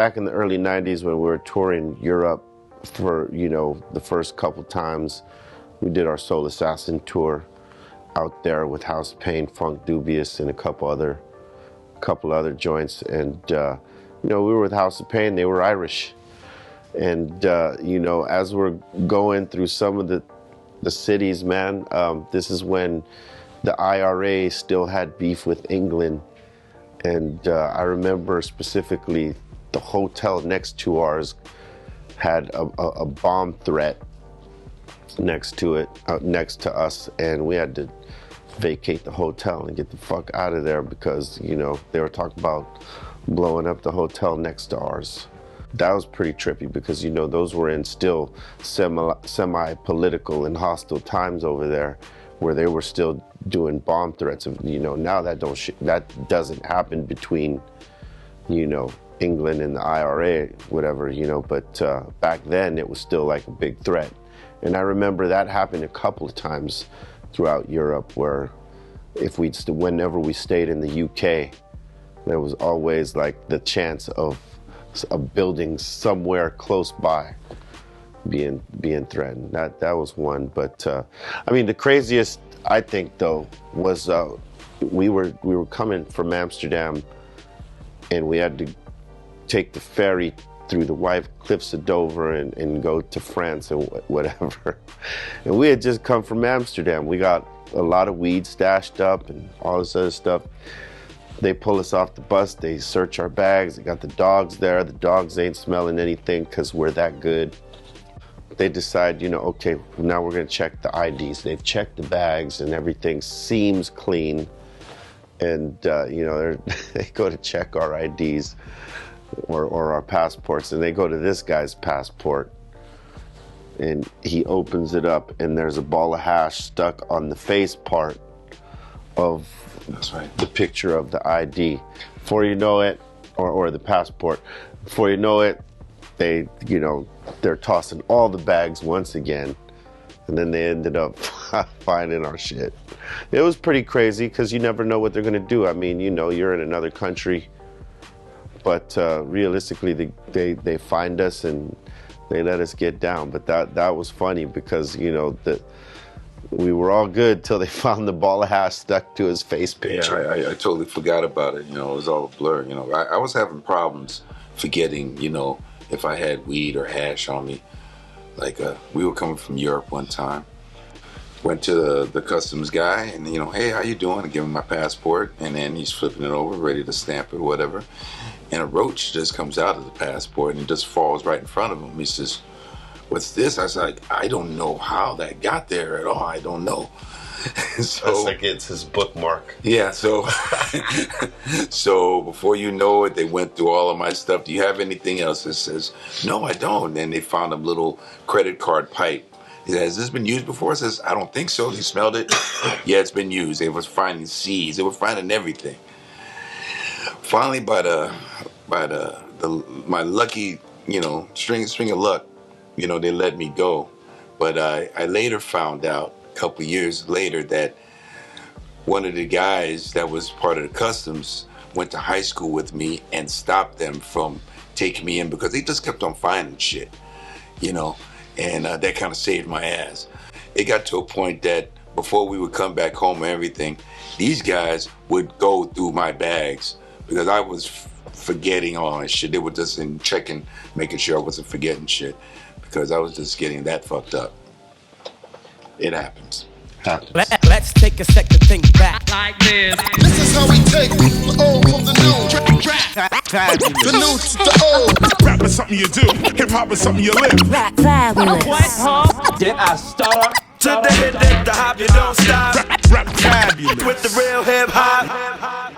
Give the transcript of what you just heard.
back in the early 90s when we were touring Europe for, the first couple times, we did our Soul Assassin tour out there with House of Pain, Funk Dubious, and a couple other joints. And, we were with House of Pain, they were Irish. And, as we're going through some of the cities, man, this is when the IRA still had beef with England. And I remember specifically the hotel next to ours had a bomb threat next to us, and we had to vacate the hotel and get the fuck out of there because, they were talking about blowing up the hotel next to ours. That was pretty trippy because, those were in still semi-political and hostile times over there where they were still doing bomb threats. Now that doesn't happen between, England and the IRA, whatever, but back then it was still like a big threat. And I remember that happened a couple of times throughout Europe where whenever we stayed in the UK, there was always like the chance of a building somewhere close by being threatened. That was one. But the craziest I think though was we were coming from Amsterdam and we had to take the ferry through the White Cliffs of Dover and go to France and whatever. And we had just come from Amsterdam. We got a lot of weed stashed up and all this other stuff. They pull us off the bus, they search our bags, they got the dogs there. The dogs ain't smelling anything because we're that good. They decide, okay, now we're gonna check the IDs. They've checked the bags and everything seems clean. And, they go to check our IDs or our passports, and they go to this guy's passport and he opens it up and there's a ball of hash stuck on the face part of That's right. the picture of the ID. Before you know it, or the passport, before you know it, they're tossing all the bags once again, and then they ended up finding our shit. It was pretty crazy because you never know what they're gonna do. You're in another country, but realistically, they find us and they let us get down. But that was funny because we were all good till they found the ball of hash stuck to his face picture. Yeah, I totally forgot about it. It was all a blur. I was having problems forgetting, if I had weed or hash on me. Like we were coming from Europe one time. Went to the customs guy and, hey, how you doing? I give him my passport, and then he's flipping it over, ready to stamp it or whatever. And a roach just comes out of the passport and just falls right in front of him. He says, what's this? I was like, I don't know how that got there at all. I don't know. So that's like it's his bookmark. Yeah, so so before you know it, they went through all of my stuff. Do you have anything else? It says, no, I don't. And they found a little credit card pipe. He says, has this been used before? I says, I don't think so. He smelled it. Yeah, it's been used. They was finding seeds. They were finding everything. Finally, by my lucky, string of luck, they let me go. But I later found out, a couple years later, that one of the guys that was part of the customs went to high school with me and stopped them from taking me in because they just kept on finding shit, and that kind of saved my ass. It got to a point that before we would come back home and everything, these guys would go through my bags because I was forgetting all that shit. They were just in checking, making sure I wasn't forgetting shit because I was just getting that fucked up. It happens. Let's take a sec to think back like this. This is how we take the old from the new. The new to the old. Rap is something you do, hip hop is something you live. Rapfabulous. What, huh? Did I stutter? To the hip, the hop, you don't stop. Rapfabulous. With the real hip hop.